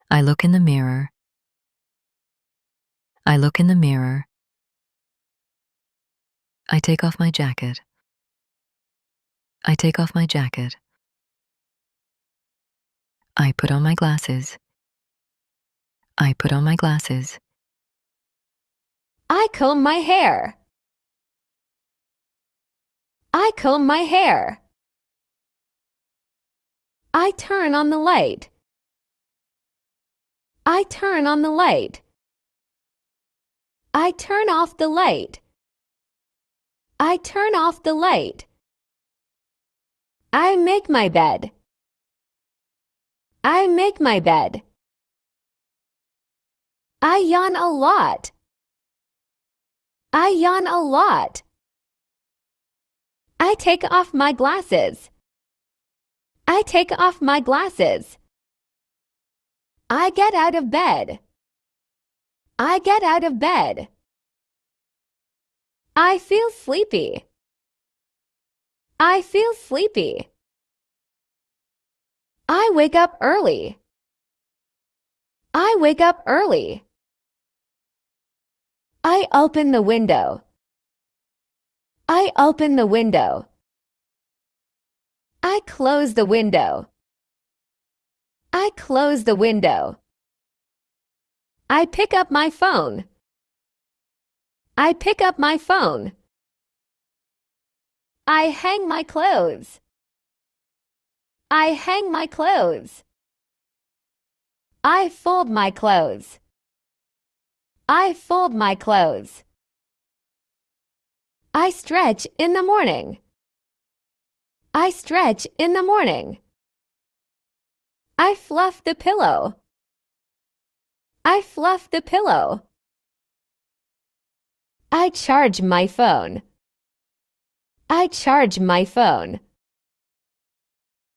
I look in the mirror. I look in the mirror. I take off my jacket. I take off my jacket. I put on my glasses. I put on my glasses. I comb my hair. I comb my hair. I turn on the light. I turn on the light. I turn off the light. I turn off the light. I make my bed. I make my bed. I yawn a lot. I yawn a lot. I take off my glasses. I take off my glasses. I get out of bed. I get out of bed. I feel sleepy. I feel sleepy. I wake up early. I wake up early. I open the window. I open the window. I close the window. I close the window. I pick up my phone. I pick up my phone. I hang my clothes. I hang my clothes. I fold my clothes. I fold my clothes. I stretch in the morning. I stretch in the morning. I fluff the pillow. I fluff the pillow. I charge my phone. I charge my phone.